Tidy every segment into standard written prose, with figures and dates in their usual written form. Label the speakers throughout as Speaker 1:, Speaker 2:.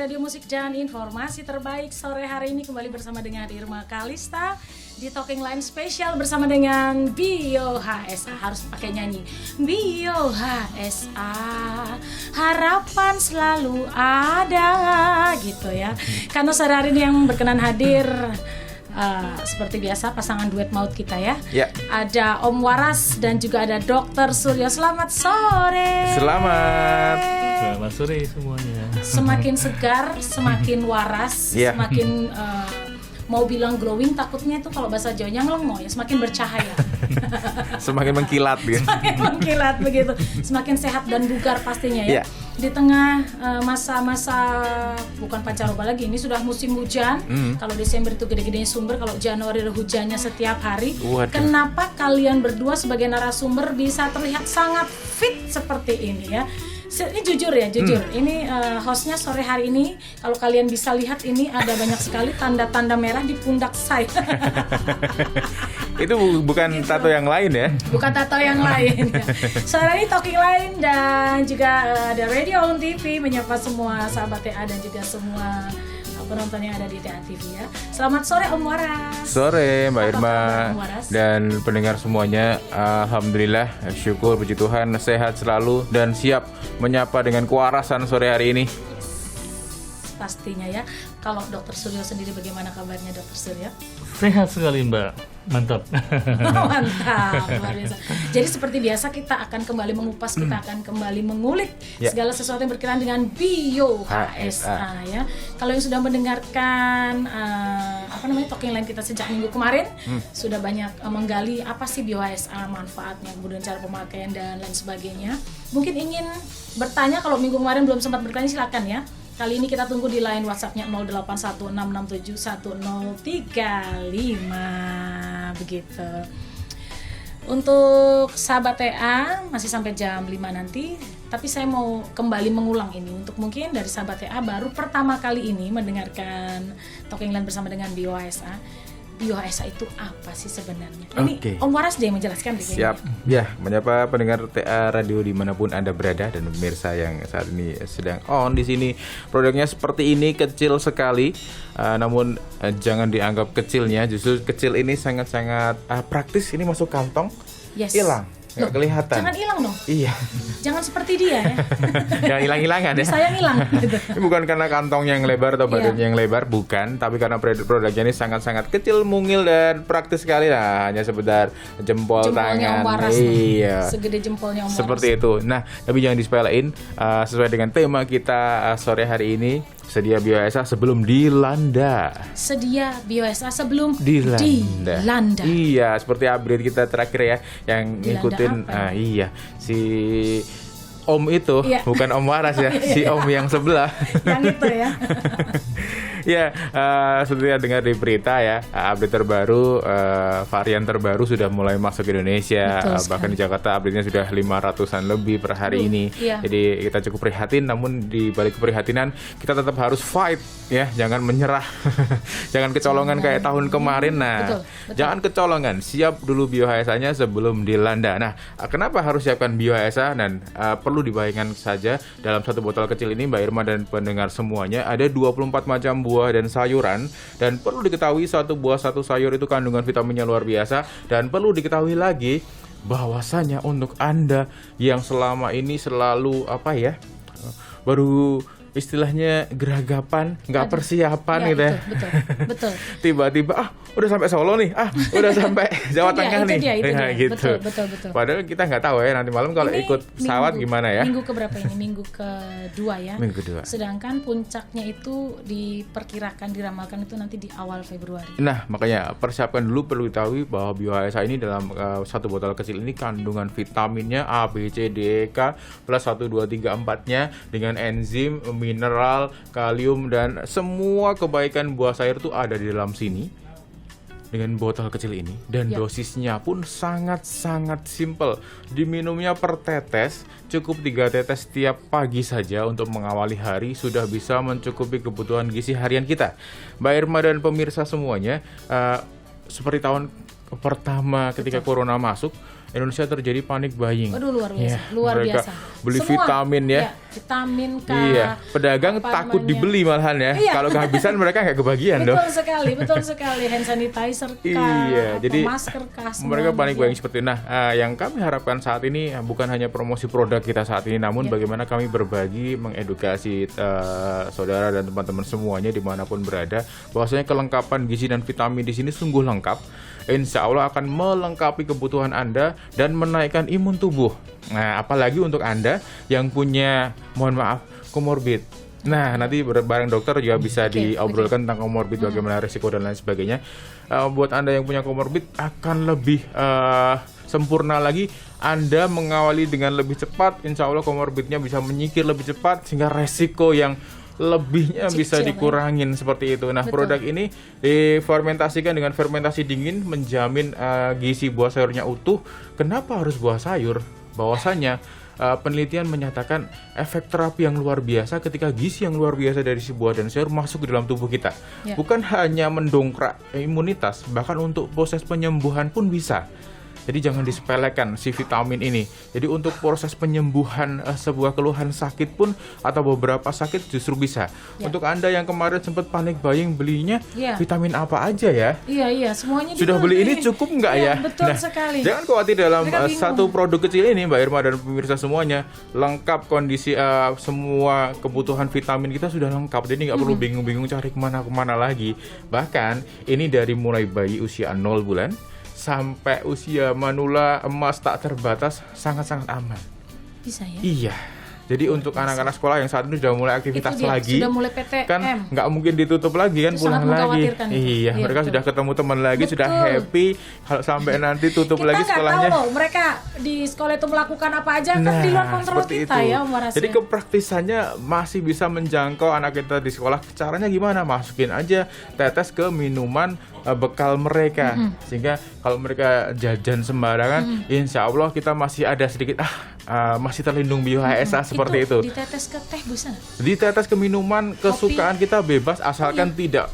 Speaker 1: Radio Musik dan Informasi Terbaik sore hari ini kembali bersama dengan Irma Kalista di Talking Line spesial bersama dengan Bio HSA. Harus pakai nyanyi Bio HSA, harapan selalu ada gitu ya. Karena sore hari ini yang berkenan hadir seperti biasa pasangan duet maut kita ya. Ada Om Waras dan juga ada Dr. Suryo. Selamat sore.
Speaker 2: Selamat sore semuanya.
Speaker 1: Semakin segar, semakin waras, semakin mau bilang glowing, takutnya itu kalau bahasa Jawanya ngelongo ya, semakin bercahaya.
Speaker 3: Semakin mengkilat gitu.
Speaker 1: Semakin mengkilat begitu. Semakin sehat dan bugar pastinya ya. Di tengah masa-masa bukan pancaroba lagi, ini sudah musim hujan. Kalau Desember itu gede-gedenya sumber, kalau Januari hujannya setiap hari. Kenapa kalian berdua sebagai narasumber bisa terlihat sangat fit seperti ini ya? Ini jujur ya, ini hostnya sore hari ini kalau kalian bisa lihat ini ada banyak sekali tanda-tanda merah di pundak saya.
Speaker 3: Itu bukan gitu. Tato yang lain ya?
Speaker 1: Bukan tato yang lain ya. Sore ini Talking Line dan juga ada Radio On TV menyapa semua sahabat TA dan juga semua penonton yang ada di TA TV ya. Selamat sore Om Waras.
Speaker 3: Sore Mbak Irma dan pendengar semuanya. Alhamdulillah, syukur puji Tuhan sehat selalu dan siap menyapa dengan kewarasan sore hari ini.
Speaker 1: Pastinya ya. Kalau Dr. Suryo sendiri bagaimana kabarnya Dr. Suryo?
Speaker 2: Sehat sekali Mbak. Mantap.
Speaker 1: Mantap, luar biasa. Jadi seperti biasa kita akan kembali mengupas, kita akan kembali mengulik segala sesuatu yang berkaitan dengan Bio HSA ya. Kalau yang sudah mendengarkan Talking Line kita sejak minggu kemarin sudah banyak menggali apa sih Bio HSA, manfaatnya, kemudian cara pemakaian dan lain sebagainya. Mungkin ingin bertanya, kalau minggu kemarin belum sempat bertanya silakan ya. Kali ini kita tunggu di line WhatsApp-nya 0816671035 begitu. Untuk sahabat TA masih sampai jam 5 nanti, tapi saya mau kembali mengulang ini untuk mungkin dari sahabat TA baru pertama kali ini mendengarkan Talking Line bersama dengan Bio HSA. Bio HSA itu apa sih sebenarnya? Ini Om Waras deh menjelaskan.
Speaker 3: Siap. Ya, menyapa pendengar TA Radio dimanapun Anda berada dan pemirsa yang saat ini sedang on di sini. Produknya seperti ini, kecil sekali. Namun jangan dianggap kecilnya, justru kecil ini sangat-sangat praktis. Ini masuk kantong, hilang. Nggak kelihatan.
Speaker 1: Jangan hilang dong.
Speaker 3: Iya.
Speaker 1: Jangan seperti dia ya.
Speaker 3: Jangan hilang-hilangan ya.
Speaker 1: Saya hilang gitu.
Speaker 3: Ini bukan karena kantongnya yang lebar atau badannya yang lebar, bukan. Tapi karena produknya ini sangat-sangat kecil, mungil dan praktis sekali lah. Hanya sekedar jempolnya tangan.
Speaker 1: Om Waras.
Speaker 3: Iya.
Speaker 1: Segede jempolnya Om Waras.
Speaker 3: Seperti itu. Nah, tapi jangan disepelein. Sesuai dengan tema kita sore hari ini. Sedia Bio HSA sebelum dilanda.
Speaker 1: Sedia Bio HSA sebelum dilanda.
Speaker 3: Iya, seperti upgrade kita terakhir ya, yang ngikutin. Iya, si Om itu bukan Om Waras ya, si Om yang sebelah.
Speaker 1: Yang itu ya.
Speaker 3: Ya, seperti yang dengar di berita ya, update terbaru, varian terbaru sudah mulai masuk ke Indonesia. Bahkan di Jakarta update-nya sudah 500-an lebih per hari ini. Jadi kita cukup prihatin, namun di balik keprihatinan kita tetap harus fight ya, jangan menyerah. Jangan kecolongan kayak tahun kemarin. Nah, jangan kecolongan, siap dulu Bio HSA-nya sebelum dilanda. Nah, kenapa harus siapkan Bio HSA? Dan perlu dibayangkan saja, dalam satu botol kecil ini Mbak Irma dan pendengar semuanya ada 24 macam buah dan sayuran, dan perlu diketahui satu buah satu sayur itu kandungan vitaminnya luar biasa. Dan perlu diketahui lagi bahwasanya untuk Anda yang selama ini selalu baru istilahnya geragapan, nggak persiapan gitu ya.
Speaker 1: Betul.
Speaker 3: Tiba-tiba udah sampai Solo nih, udah sampai Jawa Tengah nih.
Speaker 1: Gitu. Betul.
Speaker 3: Padahal kita nggak tahu ya nanti malam kalau ikut pesawat gimana ya.
Speaker 1: Minggu keberapa ini? Minggu kedua ya.
Speaker 3: Minggu kedua.
Speaker 1: Sedangkan puncaknya itu diperkirakan, diramalkan itu nanti di awal Februari.
Speaker 3: Nah, makanya persiapkan dulu. Perlu diketahui bahwa Bio HSA ini dalam satu botol kecil ini kandungan vitaminnya A, B, C, D, E, K plus 1, 2, 3, 4-nya dengan enzim, mineral, kalium, dan semua kebaikan buah sayur itu ada di dalam sini. dengan botol kecil ini dan dosisnya pun sangat-sangat simple. Diminumnya per tetes, cukup 3 tetes setiap pagi saja untuk mengawali hari sudah bisa mencukupi kebutuhan gizi harian kita. Mbak Irma dan pemirsa semuanya, seperti tahun pertama ketika corona masuk, Indonesia terjadi panik buying.
Speaker 1: Aduh, luar biasa,
Speaker 3: Ya,
Speaker 1: luar
Speaker 3: mereka
Speaker 1: biasa.
Speaker 3: beli
Speaker 1: Semua,
Speaker 3: vitamin ya.
Speaker 1: Vitamin kah?
Speaker 3: Iya, pedagang
Speaker 1: apa
Speaker 3: takut
Speaker 1: namanya?
Speaker 3: dibeli malahan ya.
Speaker 1: Iya.
Speaker 3: Kalau kehabisan mereka nggak kebagian dong.
Speaker 1: Betul sekali. Hand sanitizer kah?
Speaker 3: Iya,
Speaker 1: atau
Speaker 3: jadi
Speaker 1: masker kah?
Speaker 3: mereka
Speaker 1: semuanya.
Speaker 3: panik buying seperti itu. Nah, yang kami harapkan saat ini bukan hanya promosi produk kita saat ini, namun bagaimana kami berbagi, mengedukasi saudara dan teman-teman semuanya dimanapun berada, bahwasanya kelengkapan gizi dan vitamin di sini sungguh lengkap. Insya Allah akan melengkapi kebutuhan Anda dan menaikkan imun tubuh. Nah, apalagi untuk Anda yang punya, mohon maaf, komorbid. Nah, nanti bareng dokter juga bisa diobrolkan tentang komorbid, bagaimana risiko dan lain sebagainya. Buat Anda yang punya komorbid akan lebih sempurna lagi. Anda mengawali dengan lebih cepat, insya Allah komorbidnya bisa menyingkir lebih cepat sehingga resiko yang lebihnya bisa dikurangin seperti itu. Nah, produk ini difermentasikan dengan fermentasi dingin, menjamin gizi buah sayurnya utuh. Kenapa harus buah sayur? Bahwasanya penelitian menyatakan efek terapi yang luar biasa ketika gizi yang luar biasa dari si buah dan sayur masuk ke dalam tubuh kita. Bukan hanya mendongkrak imunitas, bahkan untuk proses penyembuhan pun bisa. Jadi jangan disepelekan si vitamin ini. Jadi untuk proses penyembuhan sebuah keluhan sakit pun atau beberapa sakit justru bisa. Untuk Anda yang kemarin sempat panik buying belinya vitamin apa aja ya?
Speaker 1: Iya, semuanya
Speaker 3: sudah beli ini cukup nggak ya?
Speaker 1: Betul sekali.
Speaker 3: Jangan khawatir dalam satu produk kecil ini, Mbak Irma dan pemirsa semuanya, lengkap kondisi semua kebutuhan vitamin kita sudah lengkap. Jadi nggak perlu bingung-bingung cari kemana-kemana lagi. Bahkan ini dari mulai bayi usia 0 bulan sampai usia manula emas tak terbatas, sangat-sangat aman.
Speaker 1: Bisa ya?
Speaker 3: Iya. Jadi untuk anak-anak sekolah yang saat ini sudah mulai aktivitas lagi,
Speaker 1: sudah mulai PTM,
Speaker 3: kan nggak mungkin ditutup lagi kan,
Speaker 1: itu
Speaker 3: pulang lagi. Iya, mereka
Speaker 1: betul.
Speaker 3: sudah ketemu teman lagi, sudah happy. Kalau sampai nanti tutup lagi sekolahnya.
Speaker 1: Kita nggak tahu loh mereka di sekolah itu melakukan apa aja, kan di luar kontrol kita
Speaker 3: itu.
Speaker 1: ya, Om Waras.
Speaker 3: Jadi kepraktisannya masih bisa menjangkau anak kita di sekolah. Caranya gimana? Masukin aja tetes ke minuman bekal mereka, sehingga kalau mereka jajan sembarangan, insya Allah kita masih ada sedikit masih terlindung bio-HSA seperti itu.
Speaker 1: Ditetes ke teh bisa?
Speaker 3: Ditetes ke minuman kesukaan kita bebas, asalkan tidak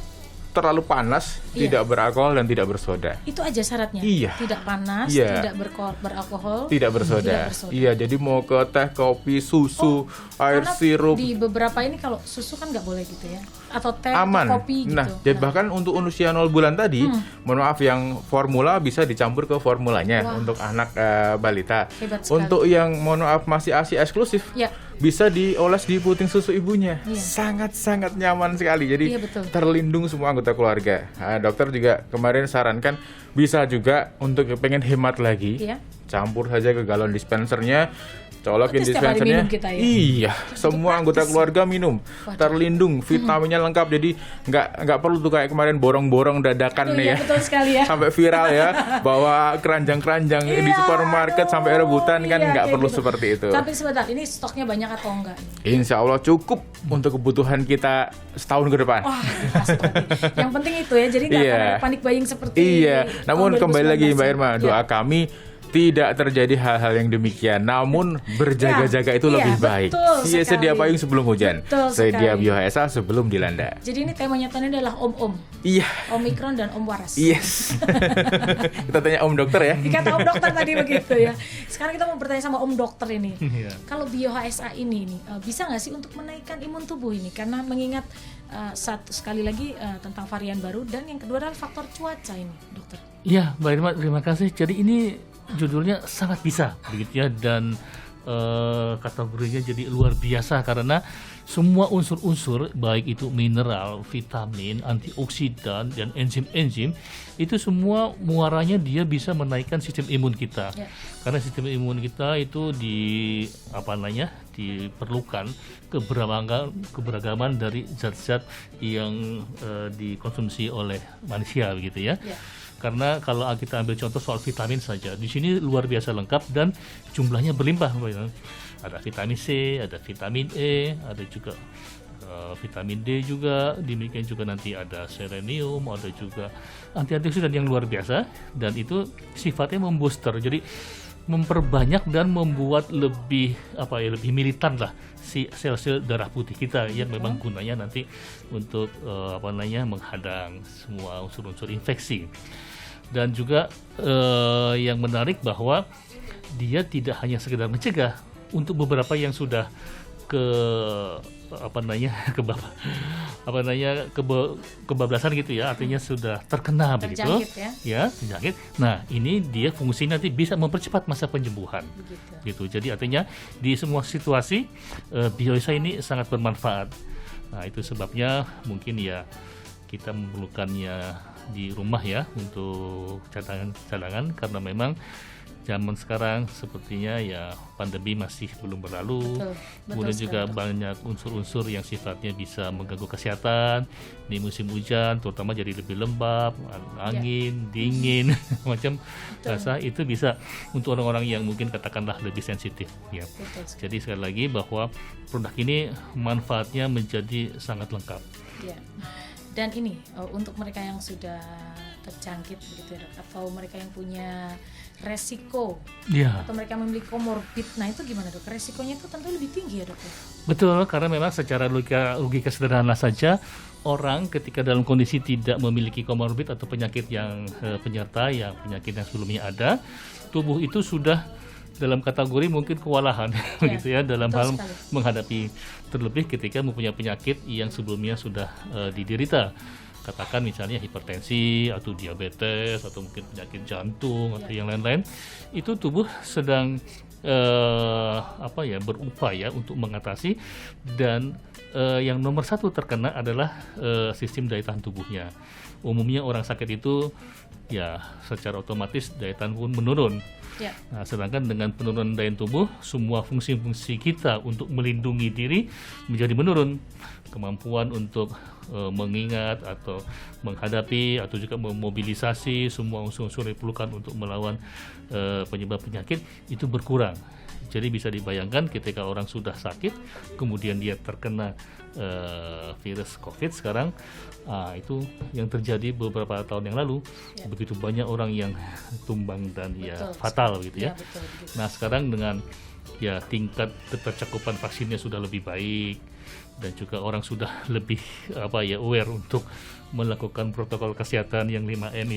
Speaker 3: terlalu panas, tidak beralkohol dan tidak bersoda.
Speaker 1: Itu aja syaratnya.
Speaker 3: Iya.
Speaker 1: Tidak panas,
Speaker 3: Iya.
Speaker 1: tidak beralkohol,
Speaker 3: tidak bersoda. Iya, jadi mau ke teh, kopi, susu, air sirup.
Speaker 1: Di beberapa ini kalau susu kan nggak boleh gitu ya. Atau teh
Speaker 3: aman.
Speaker 1: atau kopi gitu.
Speaker 3: Nah, jadi bahkan untuk usia 0 bulan tadi, mohon maaf, yang formula bisa dicampur ke formulanya untuk anak balita.
Speaker 1: Hebat sekali.
Speaker 3: Untuk yang mohon maaf masih ASI eksklusif, bisa dioles di puting susu ibunya. Sangat-sangat nyaman sekali. Jadi terlindung semua anggota keluarga. Dokter juga kemarin sarankan bisa juga untuk pengen hemat lagi, campur saja ke galon dispensernya. Colokin dispensernya. Iya, semua anggota keluarga minum. Terlindung, vitaminnya lengkap. Jadi nggak perlu tuh kayak kemarin borong-borong dadakan nih ya.
Speaker 1: Betul sekali ya.
Speaker 3: Sampai viral ya, bawa keranjang-keranjang di supermarket sampai rebutan kan, nggak perlu seperti itu.
Speaker 1: Tapi sebentar, ini stoknya banyak atau enggak?
Speaker 3: Insya Allah cukup untuk kebutuhan kita setahun ke depan.
Speaker 1: Wah, yang penting itu ya. Jadi nggak akan ada panik buying seperti ini.
Speaker 3: Iya, namun kembali lagi Mbak Irma, doa kami tidak terjadi hal-hal yang demikian, namun berjaga-jaga itu lebih baik. Iya, sedia payung sebelum hujan, sedia bio-HSA sebelum dilanda.
Speaker 1: Jadi ini temanya adalah om-om.
Speaker 3: Iya.
Speaker 1: Omikron dan Om Waras.
Speaker 3: Yes. Kita tanya Om Dokter ya.
Speaker 1: Dikata Om Dokter tadi begitu ya. Sekarang kita mau bertanya sama Om Dokter ini. Kalau bio-HSA ini bisa nggak sih untuk menaikkan imun tubuh ini? Karena mengingat satu sekali lagi tentang varian baru, dan yang kedua adalah faktor cuaca ini, Dokter.
Speaker 2: Iya, Mbak Irma, terima kasih. Jadi ini judulnya sangat bisa begitu ya, dan kategorinya jadi luar biasa karena semua unsur-unsur baik itu mineral, vitamin, antioksidan dan enzim-enzim itu semua muaranya dia bisa menaikkan sistem imun kita. Karena sistem imun kita itu diperlukan keberagaman dari zat-zat yang dikonsumsi oleh manusia begitu ya. Karena kalau kita ambil contoh soal vitamin saja, di sini luar biasa lengkap dan jumlahnya berlimpah. Ada vitamin C, ada vitamin E, ada juga vitamin D juga, demikian juga nanti ada selenium, ada juga antioksidan yang luar biasa, dan itu sifatnya membooster, jadi memperbanyak dan membuat lebih lebih militan lah si sel-sel darah putih kita yang memang gunanya nanti untuk menghadang semua unsur-unsur infeksi. Dan juga yang menarik bahwa dia tidak hanya sekedar mencegah, untuk beberapa yang sudah kebablasan gitu ya, artinya sudah terkena begitu ya, terjangkit. Nah, ini dia fungsi nanti bisa mempercepat masa penyembuhan gitu. Jadi artinya di semua situasi Bioesa ini sangat bermanfaat. Nah, itu sebabnya mungkin ya kita memerlukannya di rumah ya untuk cadangan karena memang zaman sekarang sepertinya ya pandemi masih belum berlalu. Kemudian juga banyak unsur-unsur yang sifatnya bisa mengganggu kesehatan di musim hujan, terutama jadi lebih lembab, angin, dingin, macam rasa itu bisa untuk orang-orang yang mungkin katakanlah lebih sensitif ya. Jadi sekali lagi bahwa produk ini manfaatnya menjadi sangat lengkap.
Speaker 1: Ya. Dan ini untuk mereka yang sudah terjangkit begitu ya, atau mereka yang punya resiko atau mereka memiliki komorbid, nah itu gimana dok? Resikonya itu tentu lebih tinggi ya dok?
Speaker 2: Betul, karena memang secara logika sederhana saja, orang ketika dalam kondisi tidak memiliki komorbid atau penyakit yang penyerta yang penyakit yang sebelumnya ada, tubuh itu sudah dalam kategori mungkin kewalahan gitu ya dalam hal menghadapi, terlebih ketika mempunyai penyakit yang sebelumnya sudah diderita. Katakan misalnya hipertensi atau diabetes atau mungkin penyakit jantung atau yang lain-lain, itu tubuh sedang berupaya untuk mengatasi, dan yang nomor satu terkena adalah sistem daya tahan tubuhnya. Umumnya orang sakit itu ya secara otomatis daya tahan pun menurun. Nah, sedangkan dengan penurunan daya tubuh, semua fungsi-fungsi kita untuk melindungi diri menjadi menurun. Kemampuan untuk mengingat atau menghadapi atau juga memobilisasi semua unsur-unsur yang diperlukan untuk melawan penyebab penyakit itu berkurang. Jadi bisa dibayangkan ketika orang sudah sakit, kemudian dia terkena virus COVID sekarang, itu yang terjadi beberapa tahun yang lalu, begitu banyak orang yang tumbang dan fatal gitu ya. Betul. Nah sekarang dengan tingkat ketercakupan vaksinnya sudah lebih baik, dan juga orang sudah lebih aware untuk melakukan protokol kesehatan yang 5M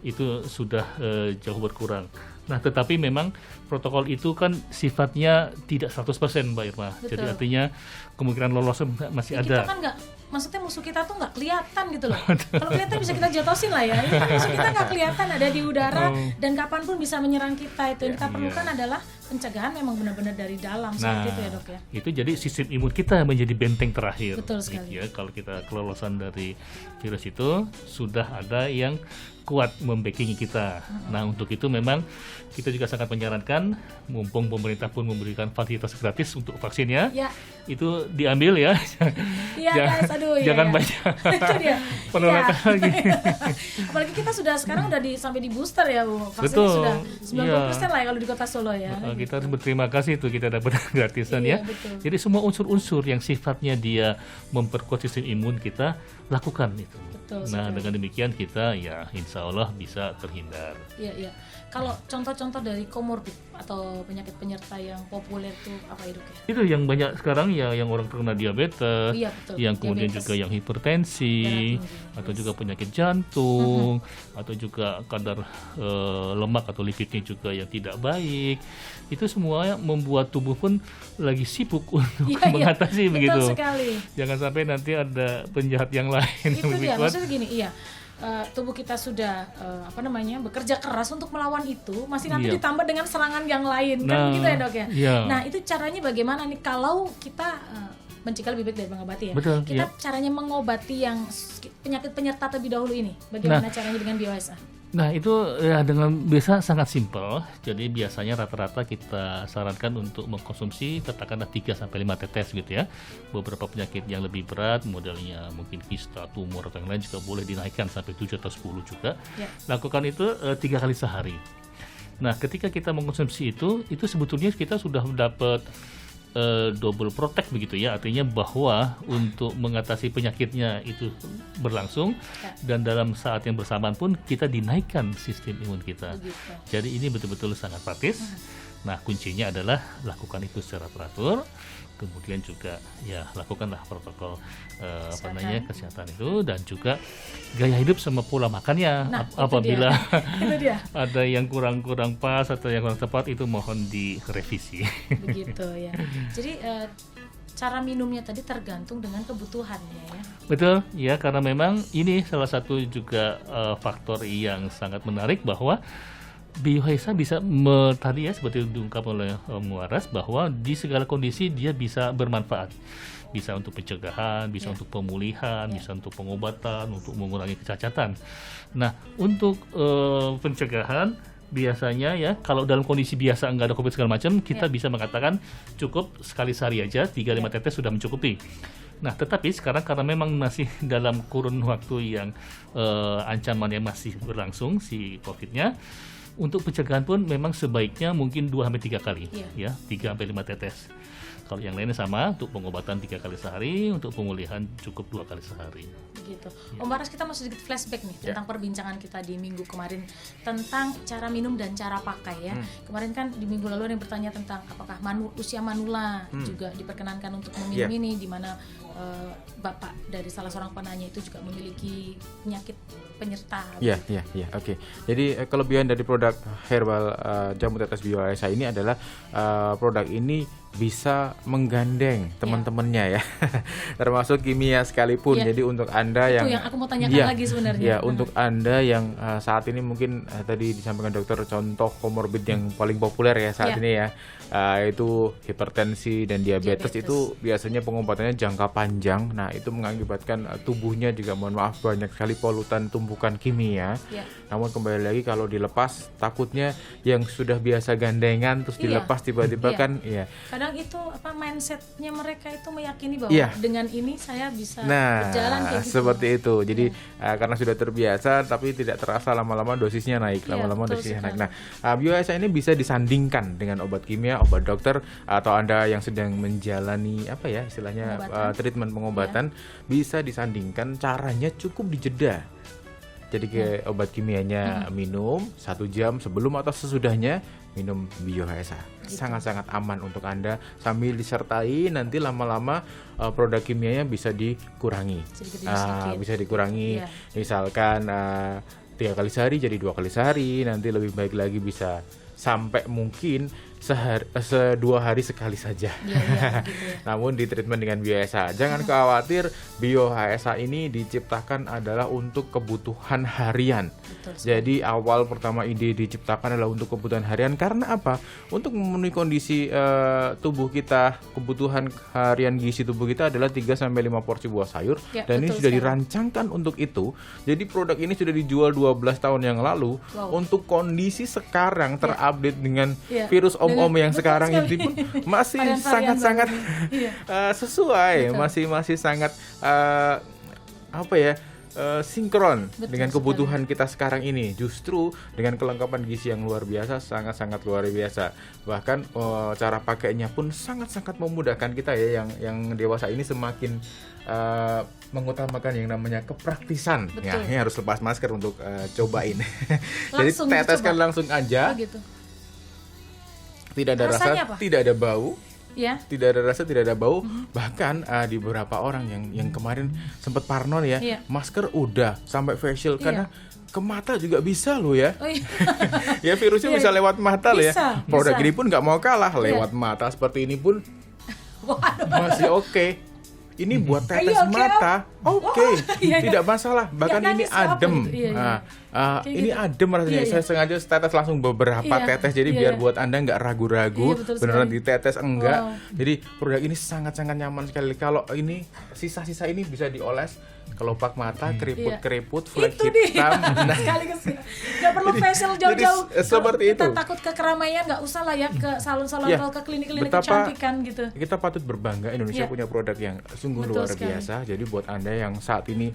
Speaker 2: itu sudah jauh berkurang. Nah, tetapi memang protokol itu kan sifatnya tidak 100% Mbak Irma. Betul. Jadi artinya kemungkinan lolos masih ada.
Speaker 1: Kita kan maksudnya musuh kita tuh nggak kelihatan gitu loh. Kalau kelihatan bisa kita jatosin lah ya. Ini kan musuh kita nggak kelihatan, ada di udara dan kapanpun bisa menyerang kita. Itu yang kita perlukan adalah pencegahan memang benar-benar dari dalam seperti itu ya dok ya.
Speaker 2: Itu jadi sistem imun kita menjadi benteng terakhir.
Speaker 1: Betul sekali.
Speaker 2: Gitu ya. Kalau kita kelolosan dari virus itu sudah ada yang kuat membackingi kita. Nah untuk itu memang kita juga sangat menyarankan, mumpung pemerintah pun memberikan fasilitas gratis untuk vaksinnya, itu diambil ya. Jangan banyak penolakan lagi.
Speaker 1: Apalagi kita sudah sekarang sampai di booster ya Bu. Vaksinnya sudah 90% lah ya kalau di Kota Solo ya.
Speaker 2: Kita harus berterima kasih itu kita dapat gratisan ya. Betul. Jadi semua unsur-unsur yang sifatnya dia memperkuat sistem imun kita lakukan itu. Betul, dengan demikian kita ya insya Allah bisa terhindar.
Speaker 1: Iya. Kalau contoh-contoh dari komorbid atau penyakit penyerta yang populer itu apa ya dok ya?
Speaker 2: Itu yang banyak sekarang ya, yang orang terkena diabetes, yang kemudian juga yang hipertensi, atau juga penyakit jantung, atau juga kadar lemak atau lipidnya juga yang tidak baik. Itu semua membuat tubuh pun lagi sibuk untuk mengatasi begitu.
Speaker 1: Betul sekali.
Speaker 2: Jangan sampai nanti ada penjahat yang lain
Speaker 1: itu
Speaker 2: yang lebih kuat.
Speaker 1: Maksudnya gini, tubuh kita sudah bekerja keras untuk melawan itu, masih nanti ditambah dengan serangan yang lain kan begitu ya dok ya. Nah itu caranya bagaimana nih kalau kita mencegah lebih baik dari mengobati ya.
Speaker 2: Betul,
Speaker 1: kita caranya mengobati yang penyakit penyerta terlebih dahulu ini, bagaimana caranya dengan Bioesa?
Speaker 2: Nah itu ya dengan biasa sangat simpel. Jadi biasanya rata-rata kita sarankan untuk mengkonsumsi katakanlah 3-5 tetes gitu ya. Beberapa penyakit yang lebih berat, modelnya mungkin kista, tumor atau yang lain juga boleh dinaikkan sampai 7 atau 10 juga. Lakukan itu 3 kali sehari. Nah ketika kita mengkonsumsi itu sebetulnya kita sudah dapat double protect begitu ya, artinya bahwa untuk mengatasi penyakitnya itu berlangsung dan dalam saat yang bersamaan pun kita dinaikkan sistem imun kita.
Speaker 1: Begitu.
Speaker 2: Jadi ini betul-betul sangat praktis. Nah, kuncinya adalah lakukan itu secara teratur. Kemudian juga ya lakukanlah protokol kesehatan itu, dan juga gaya hidup sama pola makannya.
Speaker 1: Nah,
Speaker 2: Apabila
Speaker 1: itu dia.
Speaker 2: ada yang kurang pas atau yang kurang tepat, itu mohon direvisi.
Speaker 1: Begitu ya. Jadi cara minumnya tadi tergantung dengan kebutuhannya ya.
Speaker 2: Betul ya, karena memang ini salah satu juga faktor yang sangat menarik bahwa Biohaesa bisa tadi ya seperti diungkap oleh Muaras, bahwa di segala kondisi dia bisa bermanfaat. Bisa untuk pencegahan, bisa untuk pemulihan, bisa untuk pengobatan, untuk mengurangi kecacatan. Nah, untuk pencegahan biasanya ya, kalau dalam kondisi biasa nggak ada COVID segala macam, kita bisa mengatakan cukup sekali sehari aja 3-5 tetes sudah mencukupi. Nah, tetapi sekarang karena memang masih dalam kurun waktu yang ancamannya masih berlangsung si COVID-nya, untuk pencegahan pun memang sebaiknya mungkin 2-3 kali, ya 3-5 tetes. Kalau yang lainnya sama, untuk pengobatan 3 kali sehari, untuk pemulihan cukup 2 kali sehari.
Speaker 1: Begitu. Om Baras, kita mau sedikit flashback nih tentang perbincangan kita di minggu kemarin tentang cara minum dan cara pakai ya. Kemarin kan di minggu lalu ada yang bertanya tentang apakah usia manula juga diperkenankan untuk meminum ini, di mana Bapak dari salah seorang penanya itu juga memiliki penyakit penyerta.
Speaker 3: Iya. Oke. Jadi kelebihan dari produk herbal jamu tetes Biohaesa ini adalah produk ini bisa menggandeng teman-temannya ya, termasuk kimia sekalipun. Jadi untuk Anda
Speaker 1: itu
Speaker 3: yang
Speaker 1: aku mau tanyakan lagi sebenarnya.
Speaker 3: Ya, untuk Anda yang saat ini mungkin tadi disampaikan dokter, contoh komorbid yang paling populer ya saat ini ya, itu hipertensi dan diabetes. Itu biasanya pengobatannya jangka panjang. Nah, itu mengakibatkan tubuhnya juga, mohon maaf, banyak sekali polutan tumbukan kimia. Namun kembali lagi kalau dilepas, takutnya yang sudah biasa gandengan terus dilepas tiba-tiba kan
Speaker 1: kadang itu mindsetnya mereka itu meyakini bahwa dengan ini saya bisa berjalan kayak gitu.
Speaker 3: Seperti itu. Jadi karena sudah terbiasa, tapi tidak terasa lama-lama dosisnya naik, dosisnya naik. Nah, Biohaesa ini bisa disandingkan dengan obat kimia, obat dokter, atau Anda yang sedang menjalani istilahnya treatment pengobatan, bisa disandingkan. Caranya cukup dijeda. Jadi kayak obat kimianya minum 1 jam sebelum atau sesudahnya minum Biohaesa. Sangat-sangat aman untuk Anda, sambil disertai nanti lama-lama produk kimianya bisa dikurangi. Bisa dikurangi, misalkan 3 kali sehari jadi 2 kali sehari, nanti lebih baik lagi bisa sampai mungkin 2 hari sekali saja. Namun di treatment dengan Biohaesa, jangan khawatir, Biohaesa ini diciptakan adalah untuk kebutuhan harian. Jadi awal pertama ide diciptakan adalah untuk kebutuhan harian. Karena apa? Untuk memenuhi kondisi tubuh kita, kebutuhan harian gizi tubuh kita adalah 3-5 porsi buah sayur, dan ini sudah dirancangkan untuk itu. Jadi produk ini sudah dijual 12 tahun yang lalu. Untuk kondisi sekarang terupdate dengan virus om yang sekarang ini pun masih sangat-sangat sesuai, masih sangat sinkron dengan kebutuhan kita sekarang ini. Justru dengan kelengkapan gizi yang luar biasa, sangat-sangat luar biasa. Bahkan cara pakainya pun sangat-sangat memudahkan kita ya, yang dewasa ini semakin mengutamakan yang namanya kepraktisan. Ya, ini harus lepas masker untuk cobain. Jadi teteskan langsung aja. Tidak ada rasa, tidak ada bau. Tidak ada rasa, tidak ada bau. Bahkan di beberapa orang yang kemarin sempat parno ya, masker udah sampai facial karena ke mata juga bisa loh ya. Ya, virusnya bisa lewat mata loh ya. Produk ini pun nggak mau kalah, lewat mata seperti ini pun masih oke. Ini buat tetes mata, tidak masalah. Bahkan ini adem. Ini adem rasanya. Saya sengaja tetes langsung beberapa tetes, jadi biar buat Anda nggak ragu-ragu beneran ditetes enggak. Jadi produk ini sangat-sangat nyaman sekali. Kalau ini sisa-sisa ini bisa dioles kelopak mata, keriput-keriput, flek hitam.
Speaker 1: Nggak perlu facial jauh-jauh.
Speaker 3: Seperti itu.
Speaker 1: Kita takut ke keramaian, nggak usah lah ya ke salon-salon atau ke klinik-klinik kecantikan gitu.
Speaker 3: Kita patut berbangga Indonesia punya produk yang sungguh luar biasa. Jadi buat Anda yang saat ini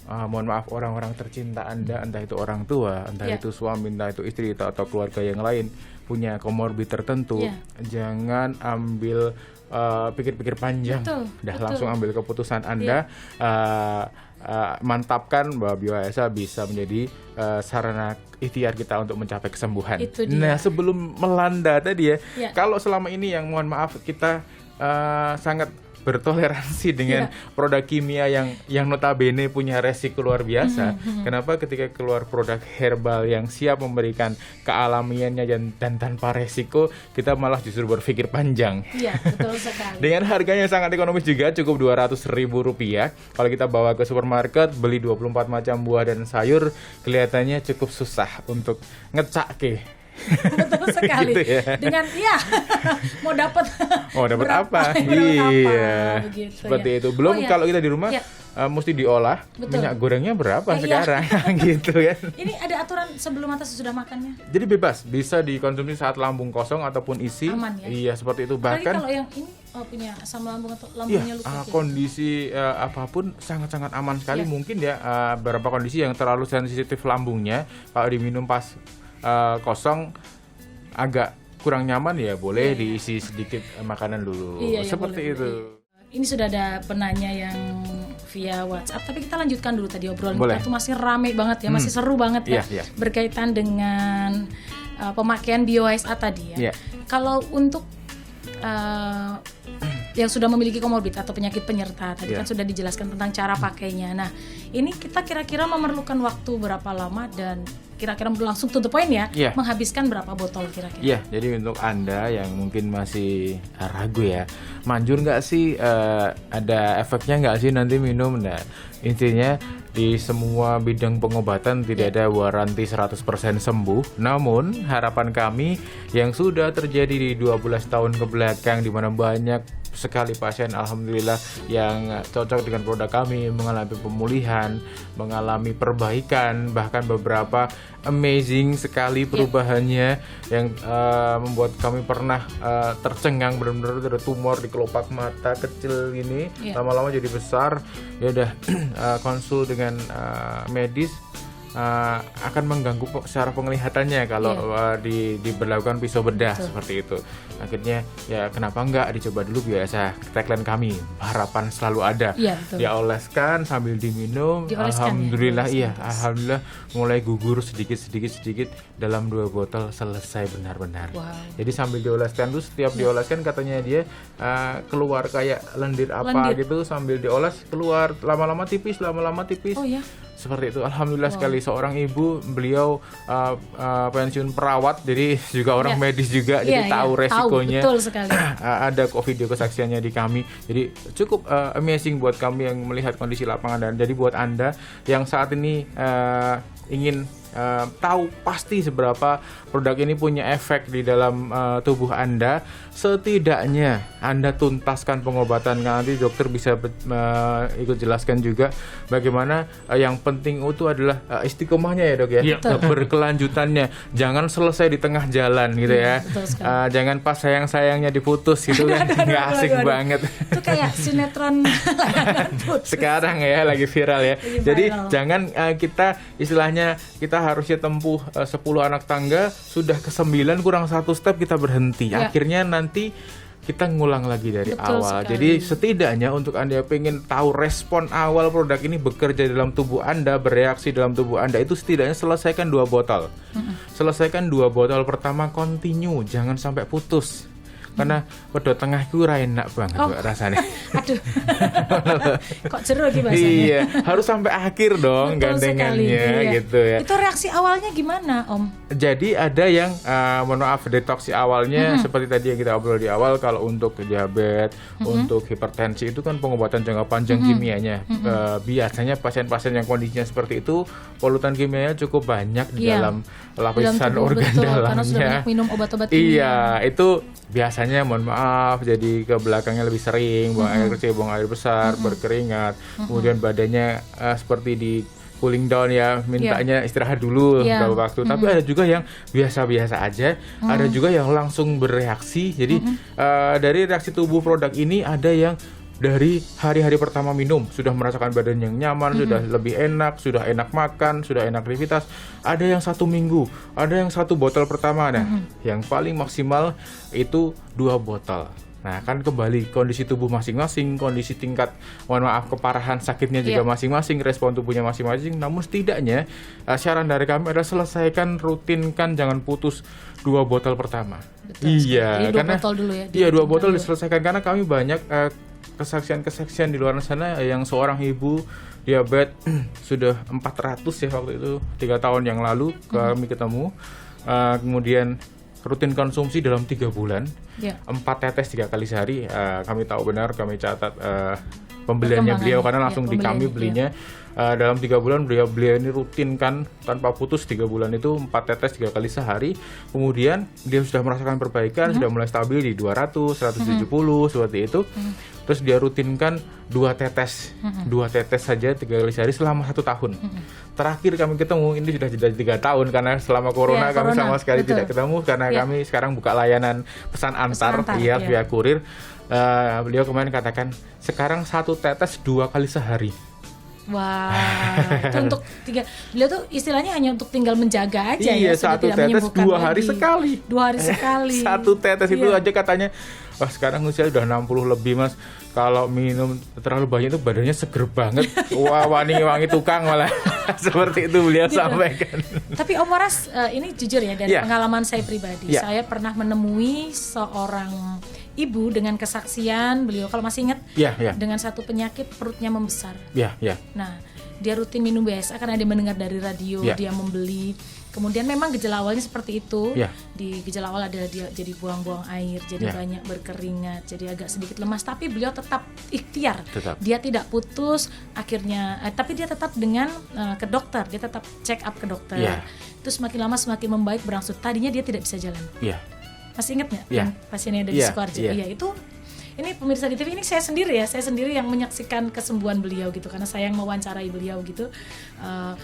Speaker 3: mohon maaf, orang-orang tercinta Anda, entah itu orang tua, entah itu suami, entah itu istri, atau keluarga yang lain punya komorbid tertentu, jangan ambil pikir-pikir panjang, langsung ambil keputusan Anda. Mantapkan bahwa BioHSA bisa menjadi sarana ikhtiar kita untuk mencapai kesembuhan. Nah, sebelum melanda tadi kalau selama ini yang mohon maaf kita sangat bertoleransi dengan produk kimia yang notabene punya resiko luar biasa. Kenapa ketika keluar produk herbal yang siap memberikan kealamiannya dan tanpa resiko, kita malah justru berpikir panjang.
Speaker 1: Iya, betul sekali.
Speaker 3: Dengan harganya yang sangat ekonomis juga, cukup Rp200.000. Kalau kita bawa ke supermarket, beli 24 macam buah dan sayur, kelihatannya cukup susah untuk ngecake.
Speaker 1: Betul sekali.
Speaker 3: Gitu ya.
Speaker 1: Dengan mau dapat
Speaker 3: apa? Iya.
Speaker 1: Begitu,
Speaker 3: seperti itu. Belum kalau kita di rumah mesti diolah.
Speaker 1: Betul.
Speaker 3: Minyak gorengnya berapa sekarang? Gitu kan.
Speaker 1: Ini ada aturan sebelum atau sesudah makannya?
Speaker 3: Jadi bebas, bisa dikonsumsi saat lambung kosong ataupun isi.
Speaker 1: Aman ya?
Speaker 3: Iya, seperti itu.
Speaker 1: Apalagi
Speaker 3: Bahkan
Speaker 1: kalau yang ini punya asam lambung atau lambungnya luka.
Speaker 3: Kondisi apapun sangat-sangat aman sekali. Mungkin beberapa kondisi yang terlalu sensitif lambungnya, kalau diminum pas kosong agak kurang nyaman, ya boleh diisi sedikit makanan dulu. Seperti itu.
Speaker 1: Ini sudah ada penanya yang via WhatsApp, tapi kita lanjutkan dulu tadi obrolan
Speaker 3: Boleh.
Speaker 1: kita tuh masih rame banget ya, masih seru banget ya, berkaitan dengan pemakaian BioHSA tadi ya. Kalau untuk yang sudah memiliki komorbid atau penyakit penyerta tadi kan sudah dijelaskan tentang cara pakainya. Nah, ini kita kira-kira memerlukan waktu berapa lama dan kira-kira langsung to the point menghabiskan berapa botol kira-kira? Iya,
Speaker 3: jadi untuk Anda yang mungkin masih ragu ya, manjur nggak sih, ada efeknya nggak sih nanti minum? Nah, intinya di semua bidang pengobatan tidak ada waranti 100% sembuh. Namun harapan kami yang sudah terjadi di 12 tahun ke belakang, di mana banyak sekali pasien alhamdulillah yang cocok dengan produk kami, mengalami pemulihan, mengalami perbaikan, bahkan beberapa amazing sekali perubahannya yang membuat kami pernah tercengang, benar-benar ada tumor di kelopak mata kecil ini, lama-lama jadi besar. Ya udah konsul dengan medis, akan mengganggu secara penglihatannya kalau diberlakukan pisau bedah seperti itu. Akhirnya ya kenapa enggak dicoba dulu biasa. Tagline kami, harapan selalu ada. Dioleskan sambil diminum. Alhamdulillah alhamdulillah mulai gugur sedikit dalam 2 botol selesai benar-benar. Jadi sambil dioleskan tuh, setiap dioleskan katanya dia keluar kayak lendir gitu, sambil dioles keluar lama-lama tipis. Seperti itu. Alhamdulillah sekali, seorang ibu, beliau pensiun perawat, jadi juga orang medis juga, jadi tahu resikonya.
Speaker 1: Betul sekali.
Speaker 3: Ada kok video kesaksiannya di kami. Jadi cukup amazing buat kami yang melihat kondisi lapangan. Dan jadi buat Anda yang saat ini ingin tahu pasti seberapa produk ini punya efek di dalam tubuh Anda, setidaknya Anda tuntaskan pengobatan. Nanti dokter bisa ikut jelaskan juga bagaimana yang penting itu adalah istiqomahnya ya dok ya, berkelanjutannya. Jangan selesai di tengah jalan gitu ya. Jangan pas sayang-sayangnya diputus gitu kan, nggak asik banget.
Speaker 1: Itu kayak sinetron
Speaker 3: sekarang ya, lagi viral ya. Jadi jangan kita istilahnya kita harusnya tempuh 10 anak tangga, sudah ke-9 kurang 1 step kita berhenti. Akhirnya nanti kita ngulang lagi dari awal. Jadi setidaknya untuk Anda yang pengen tahu respon awal produk ini bekerja dalam tubuh Anda, bereaksi dalam tubuh Anda, itu setidaknya selesaikan 2 botol. Selesaikan 2 botol pertama continue, jangan sampai putus. Karena pedot tengah itu enak banget rasanya.
Speaker 1: Aduh. Kok jeru gitu bahasanya.
Speaker 3: Iya, harus sampai akhir dong gandengannya gitu ya.
Speaker 1: Itu reaksi awalnya gimana, Om?
Speaker 3: Jadi ada yang mohon maaf, detoksi awalnya seperti tadi yang kita obrol di awal. Kalau untuk diabetes, untuk hipertensi itu kan pengobatan jangka panjang kimianya. Biasanya pasien-pasien yang kondisinya seperti itu, polutan kimianya cukup banyak di dalam lapisan organ dalamnya.
Speaker 1: Karena sudah banyak minum obat-obat kimia.
Speaker 3: Iya, itu biasanya mohon maaf jadi ke belakangnya lebih sering, buang air kecil, buang air besar, berkeringat, kemudian badannya seperti di cooling down ya, mintanya istirahat dulu beberapa waktu. Tapi ada juga yang biasa-biasa aja, ada juga yang langsung bereaksi. Jadi dari reaksi tubuh produk ini ada yang dari hari-hari pertama minum sudah merasakan badan yang nyaman, sudah lebih enak, sudah enak makan, sudah enak aktivitas. Ada yang 1 minggu, ada yang 1 botol pertama. Nah, yang paling maksimal itu 2 botol. Nah, kan kembali kondisi tubuh masing-masing, kondisi tingkat, mohon maaf, keparahan sakitnya juga masing-masing, respon tubuhnya masing-masing. Namun setidaknya saran dari kami adalah selesaikan, rutinkan, jangan putus 2 botol pertama.
Speaker 1: Betul,
Speaker 3: iya,
Speaker 1: jadi 2
Speaker 3: karena
Speaker 1: botol dulu ya.
Speaker 3: Iya, 2 botol diselesaikan karena kami banyak kesaksian-kesaksian di luar sana yang seorang ibu diabetes sudah 400 ya waktu itu 3 tahun yang lalu kami ketemu, kemudian rutin konsumsi dalam 3 bulan, 4 tetes 3 kali sehari. Kami tahu benar, kami catat pembeliannya beliau karena langsung di kami belinya. Dalam 3 bulan beliau ini rutinkan tanpa putus 3 bulan itu 4 tetes 3 kali sehari. Kemudian dia sudah merasakan perbaikan, sudah mulai stabil di 200, 170 seperti itu. Terus dia rutinkan 2 tetes, 2 tetes saja 3 kali sehari selama 1 tahun. Terakhir kami ketemu ini sudah jeda 3 tahun karena selama corona kami sama sekali tidak ketemu karena kami sekarang buka layanan pesan antar via kurir. Beliau kemarin katakan sekarang 1 tetes 2 kali sehari.
Speaker 1: Wah, itu untuk beliau tuh istilahnya hanya untuk tinggal menjaga aja
Speaker 3: ya. Iya, 1 tetes 2 hari sekali.
Speaker 1: 2 hari sekali.
Speaker 3: 1 tetes itu aja katanya. Wah, sekarang usia udah 60 lebih, Mas. Kalau minum terlalu banyak itu badannya seger banget. Wah, wangi tukang malah. Seperti itu beliau sampaikan.
Speaker 1: Tapi Om Waras, ini jujur ya dari pengalaman saya pribadi. Saya pernah menemui seorang ibu dengan kesaksian beliau, kalau masih ingat, dengan satu penyakit perutnya membesar. Nah, dia rutin minum BSA karena dia mendengar dari radio, dia membeli. Kemudian memang gejala awalnya seperti itu. Di gejala awal adalah dia jadi buang-buang air, jadi banyak berkeringat, jadi agak sedikit lemas. Tapi beliau tetap ikhtiar. Dia tidak putus. Akhirnya, tapi dia tetap dengan ke dokter. Dia tetap check up ke dokter. Terus semakin lama semakin membaik, berangsur. Tadinya dia tidak bisa jalan. Masih ingat nggak? Pasiennya ada di Sukoharjo. Iya, itu. Ini pemirsa di TV, ini saya sendiri yang menyaksikan kesembuhan beliau gitu, karena saya yang mewawancarai beliau gitu.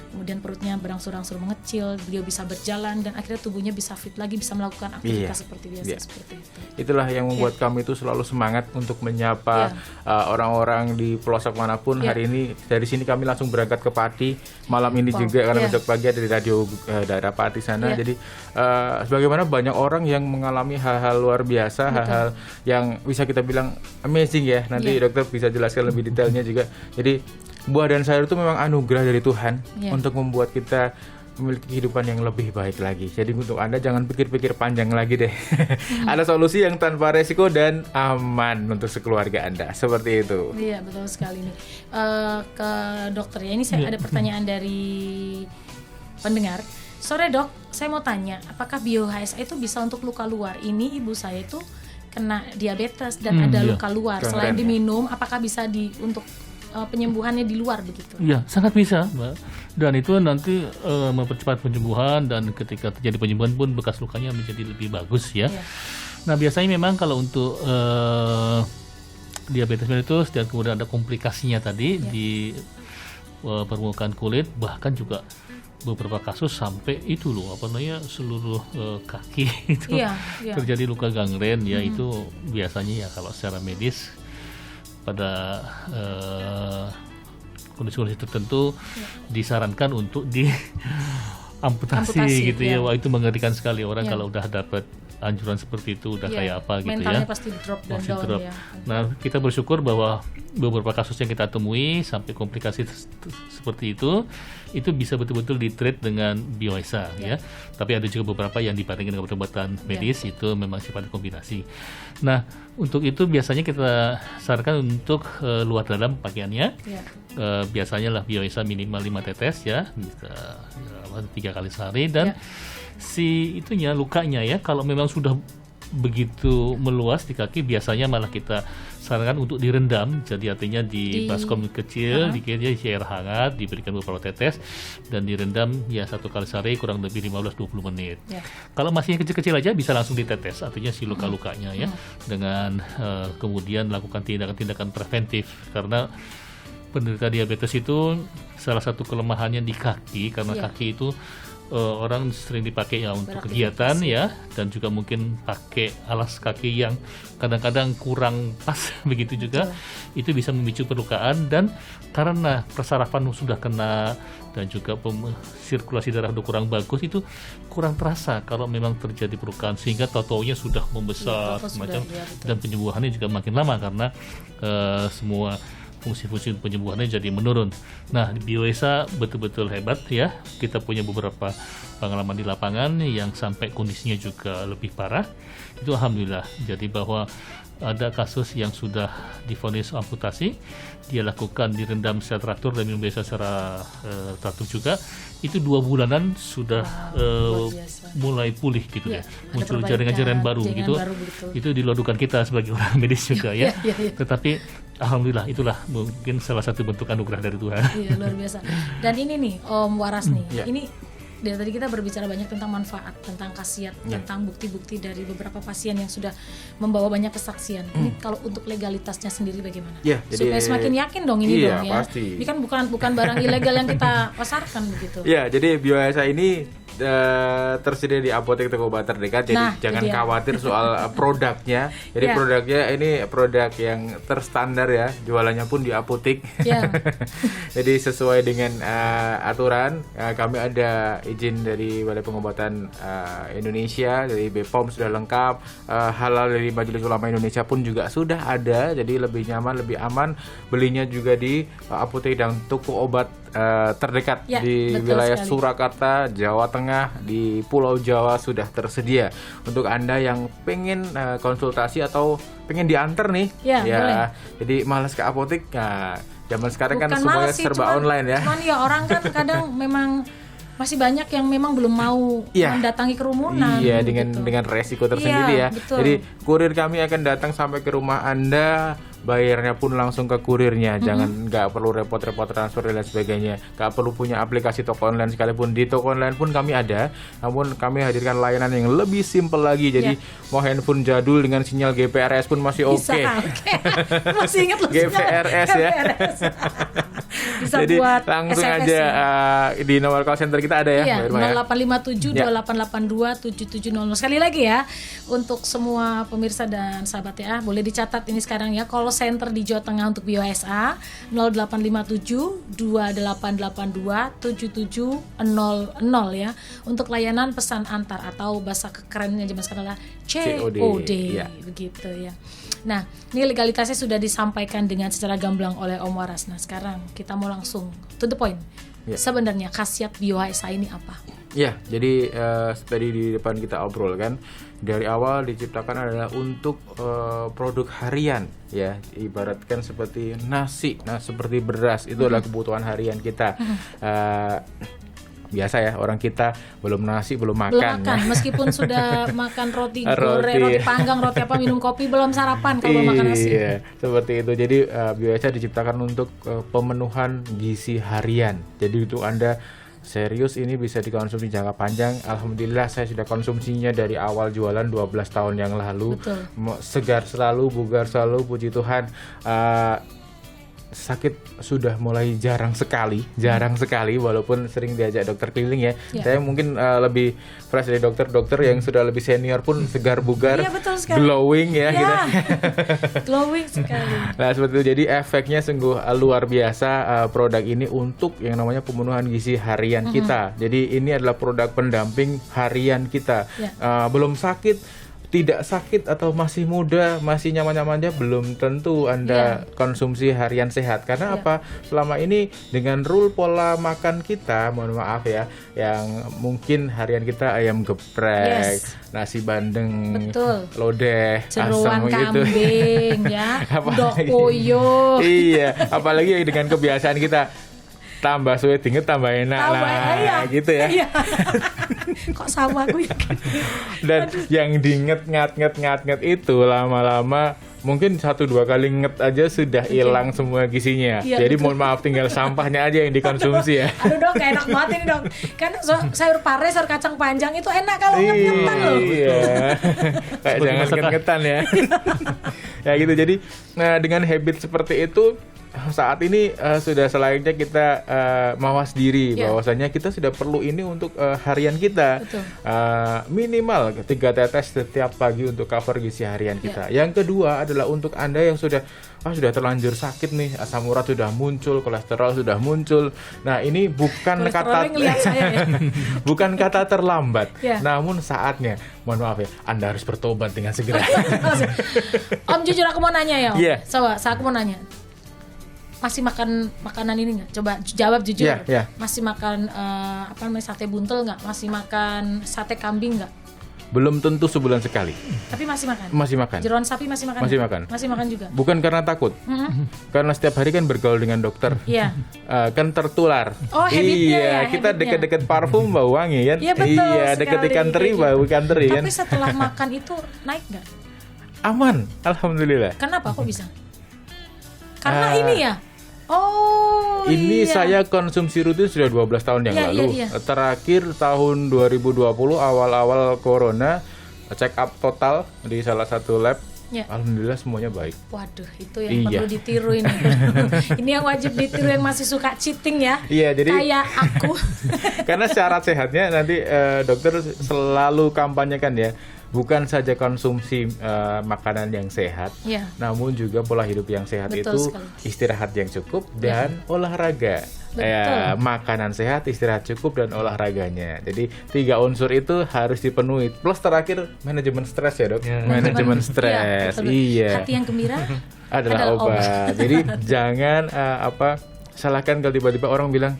Speaker 1: Kemudian perutnya berangsur-angsur mengecil, beliau bisa berjalan dan akhirnya tubuhnya bisa fit lagi, bisa melakukan aktivitas seperti biasa seperti itu. Itulah yang membuat kami itu selalu semangat untuk menyapa orang-orang di pelosok manapun. Hari ini dari sini kami langsung berangkat ke Pati malam ini juga karena besok pagi ada di radio daerah Pati sana. Jadi sebagaimana banyak orang yang mengalami hal-hal luar biasa, hal-hal yang bisa kita bilang amazing ya. Nanti dokter bisa jelaskan lebih detailnya juga. Jadi buah dan sayur itu memang anugerah dari Tuhan untuk membuat kita memiliki kehidupan yang lebih baik lagi. Jadi untuk Anda jangan pikir-pikir panjang lagi deh. Ada solusi yang tanpa resiko dan aman untuk sekeluarga Anda. Seperti itu. Iya, betul sekali nih. Ke dokter ya, ini saya ada pertanyaan dari pendengar. Sore dok, saya mau tanya, apakah Bio-HSA itu bisa untuk luka luar? Ini ibu saya itu kena diabetes dan ada luka luar. Selain diminum, apakah bisa untuk penyembuhannya di luar begitu? Iya, sangat bisa, Mbak. Dan itu nanti mempercepat penyembuhan, dan ketika terjadi penyembuhan pun bekas lukanya menjadi lebih bagus ya. Nah, biasanya memang kalau untuk diabetes mellitus dan kemudian ada komplikasinya tadi di permukaan kulit, bahkan juga beberapa kasus sampai itu loh, seluruh kaki itu terjadi luka gangren ya. Itu biasanya ya kalau secara medis pada kondisi-kondisi tertentu disarankan untuk diamputasi gitu ya. Wah, itu mengerikan sekali orang kalau udah dapat anjuran seperti itu, udah kayak apa gitu ya. Mentalnya pasti drop dan down ya. Nah, kita bersyukur bahwa beberapa kasus yang kita temui sampai komplikasi seperti itu bisa betul-betul di-treat dengan Bio-HSA ya. Tapi ada juga beberapa yang dibandingkan dengan obat-obatan medis itu memang sifatnya kombinasi. Nah, untuk itu biasanya kita sarankan untuk luar dalam pakaiannya. Biasanya lah Bio-HSA minimal 5 tetes ya, bisa 3 kali sehari. Dan si itunya, lukanya ya, kalau memang sudah begitu meluas di kaki, biasanya malah kita sarankan untuk direndam. Jadi artinya di baskom kecil, dikiranya air hangat, diberikan beberapa tetes dan direndam ya 1 kali sehari kurang lebih 15-20 menit. Kalau masih kecil-kecil aja bisa langsung ditetes, artinya si luka-lukanya ya, dengan kemudian lakukan tindakan-tindakan preventif. Karena penderita diabetes itu salah satu kelemahannya di kaki, karena kaki itu
Speaker 2: orang sering dipakai ya untuk kegiatan ya, dan juga mungkin pakai alas kaki yang kadang-kadang kurang pas begitu juga. Itu bisa memicu perlukaan, dan karena persarafan sudah kena dan juga sirkulasi darah udah kurang bagus, itu kurang terasa kalau memang terjadi perlukaan, sehingga tato-nya sudah membesar semacam, dan penyembuhannya juga makin lama karena semua fungsi-fungsi penyembuhannya jadi menurun. Nah, Bioesa betul-betul hebat ya. Kita punya beberapa pengalaman di lapangan yang sampai kondisinya juga lebih parah. Itu alhamdulillah. Jadi bahwa ada kasus yang sudah divonis amputasi, dia lakukan direndam secara teratur dan minum Bioesa secara teratur juga. Itu 2 bulanan sudah mulai pulih gitu ya. Muncul jaringan-jaringan baru gitu. Itu dilakukan kita sebagai orang medis juga ya. Tetapi alhamdulillah itulah mungkin salah satu bentuk anugerah dari Tuhan. Iya,
Speaker 1: luar biasa. Dan ini nih Om Waras nih. Ini dari tadi kita berbicara banyak tentang manfaat, tentang khasiat, tentang bukti-bukti dari beberapa pasien yang sudah membawa banyak kesaksian. Ini kalau untuk legalitasnya sendiri bagaimana? Supaya semakin yakin dong ini dong ya.
Speaker 3: Pasti.
Speaker 1: Ini kan bukan barang ilegal yang kita pasarkan begitu.
Speaker 3: Ya, jadi Bioesa ini tersedia di apotek toko obat terdekat, jadi jangan khawatir soal produknya. Jadi produknya ini produk yang terstandar ya, jualannya pun di apotek. Jadi sesuai dengan aturan, kami ada izin dari Balai Pengobatan Indonesia, dari BPOM sudah lengkap, halal dari Majelis Ulama Indonesia pun juga sudah ada, jadi lebih nyaman, lebih aman. Belinya juga di apotek dan toko obat terdekat di wilayah sekali. Surakarta, Jawa Tengah, di Pulau Jawa sudah tersedia. Untuk Anda yang pengen konsultasi atau pengen diantar nih, boleh. Jadi malas ke apotek, zaman sekarang bukan kan semuanya serba online ya.
Speaker 1: Cuman ya orang kan kadang memang masih banyak yang memang belum mau mendatangi kerumunan.
Speaker 3: Iya, dengan resiko tersendiri ya.
Speaker 1: Betul.
Speaker 3: Jadi kurir kami akan datang sampai ke rumah Anda, bayarnya pun langsung ke kurirnya. Jangan nggak perlu repot-repot transfer dan sebagainya. Nggak perlu punya aplikasi toko online sekalipun. Di toko online pun kami ada, namun kami hadirkan layanan yang lebih simpel lagi. Jadi mau handphone jadul dengan sinyal GPRS pun masih oke.
Speaker 1: Masih ingat loh
Speaker 3: GPRS ya.
Speaker 1: Bisa
Speaker 3: jadi
Speaker 1: buat
Speaker 3: langsung
Speaker 1: SMS
Speaker 3: aja di nomor call center kita ada ya,
Speaker 1: Mbak Irma 0857 2882 7700. Sekali lagi ya, untuk semua pemirsa dan sahabat ya, boleh dicatat ini sekarang ya, call center di Jawa Tengah untuk Bioesa 0857 2882 7700 ya, untuk layanan pesan antar atau bahasa kerennya zaman sekarang adalah COD. Begitu ya. Nah, ini legalitasnya sudah disampaikan dengan secara gamblang oleh Om Waras. Nah, sekarang kita mau langsung to the point. Sebenarnya khasiat Bioesa ini apa?
Speaker 3: Ya, jadi tadi di depan kita obrol kan, dari awal diciptakan adalah untuk produk harian ya, ibaratkan seperti nasi, seperti beras, itu adalah kebutuhan harian kita. Biasa ya, orang kita belum nasi belum makan ya.
Speaker 1: Meskipun sudah makan roti goreng, roti panggang, roti apa, minum kopi, belum sarapan kalau makan nasi.
Speaker 3: Iya, seperti itu. Jadi Bioesa diciptakan untuk pemenuhan gizi harian. Jadi untuk Anda serius ini bisa dikonsumsi jangka panjang. Alhamdulillah saya sudah konsumsinya dari awal jualan 12 tahun yang lalu.
Speaker 1: Betul.
Speaker 3: Segar selalu, bugar selalu, puji Tuhan. Sakit sudah mulai jarang sekali walaupun sering diajak dokter keliling ya. Saya mungkin lebih fresh dari dokter yang sudah lebih senior pun segar bugar, glowing ya. Gitu.
Speaker 1: Glowing sekali.
Speaker 3: Nah seperti itu, jadi efeknya sungguh luar biasa produk ini untuk yang namanya pemenuhan gizi harian kita. Jadi ini adalah produk pendamping harian kita. Belum sakit, tidak sakit, atau masih muda, masih nyaman-nyaman aja, belum tentu Anda konsumsi harian sehat. Karena apa? Selama ini dengan rule pola makan kita, mohon maaf ya, yang mungkin harian kita ayam geprek, nasi bandeng, lodeh,
Speaker 1: jeroan
Speaker 3: asam gitu.
Speaker 1: Kambing ya, dok poyo.
Speaker 3: Iya, apalagi dengan kebiasaan kita tambah suwe dinget tambah enak gitu ya.
Speaker 1: Kok sama gue ya?
Speaker 3: Dan yang diinget ngat itu lama-lama mungkin 1-2 kali nget aja sudah hilang semua gizinya. Jadi mohon maaf, tinggal sampahnya aja yang dikonsumsi ya.
Speaker 1: Aduh dok, enak banget ini dok. Kan sayur pare, sayur kacang panjang itu enak kalau nget-ngetan loh.
Speaker 3: Iya. Kayak jangan nget-ngetan ya. Ya gitu. Jadi dengan habit seperti itu saat ini sudah selayaknya kita mawas diri bahwasanya kita sudah perlu ini untuk harian kita. Minimal 3 tetes setiap pagi untuk cover gizi harian kita. Yang kedua adalah untuk Anda yang sudah terlanjur sakit nih, asam urat sudah muncul, kolesterol sudah muncul. Nah, ini bukan bukan kata terlambat, namun saatnya, mohon maaf ya, Anda harus bertobat dengan segera.
Speaker 1: Om, jujur aku mau nanya ya, Om. Coba, aku mau nanya. Masih makan makanan ini nggak? Coba jawab jujur. Masih makan sate buntel nggak? Masih makan sate kambing nggak?
Speaker 3: Belum tentu sebulan sekali.
Speaker 1: Tapi masih makan?
Speaker 3: Masih makan.
Speaker 1: Jeroan sapi masih makan?
Speaker 3: Masih makan.
Speaker 1: Masih makan juga?
Speaker 3: Bukan karena takut. Karena setiap hari kan bergaul dengan dokter.
Speaker 1: Iya.
Speaker 3: Kan tertular.
Speaker 1: Oh, habitnya ya.
Speaker 3: Kita deket-deket parfum bau wangi kan?
Speaker 1: Iya, betul.
Speaker 3: Deket ikan teri bau ikan teri kan?
Speaker 1: Tapi setelah makan itu naik nggak?
Speaker 3: Aman, alhamdulillah.
Speaker 1: Kenapa kok bisa? Karena ini ya? Oh,
Speaker 3: ini saya konsumsi rutin sudah 12 tahun yang lalu. Terakhir tahun 2020 awal-awal corona, check up total di salah satu lab. Alhamdulillah semuanya baik.
Speaker 1: Waduh, itu yang perlu ditiru ini. Ini yang wajib ditiru yang masih suka cheating ya.
Speaker 3: Iya, jadi
Speaker 1: kayak aku.
Speaker 3: Karena syarat sehatnya nanti dokter selalu kampanyekan ya. Bukan saja konsumsi makanan yang sehat, namun juga pola hidup yang sehat. Betul itu sekali. Istirahat yang cukup dan olahraga. Makanan sehat, istirahat cukup dan olahraganya. Jadi 3 unsur itu harus dipenuhi. Plus terakhir manajemen stres ya dok. Manajemen stres. Iya.
Speaker 1: Hati yang gembira
Speaker 3: adalah obat. Jadi jangan salahkan kalau tiba-tiba orang bilang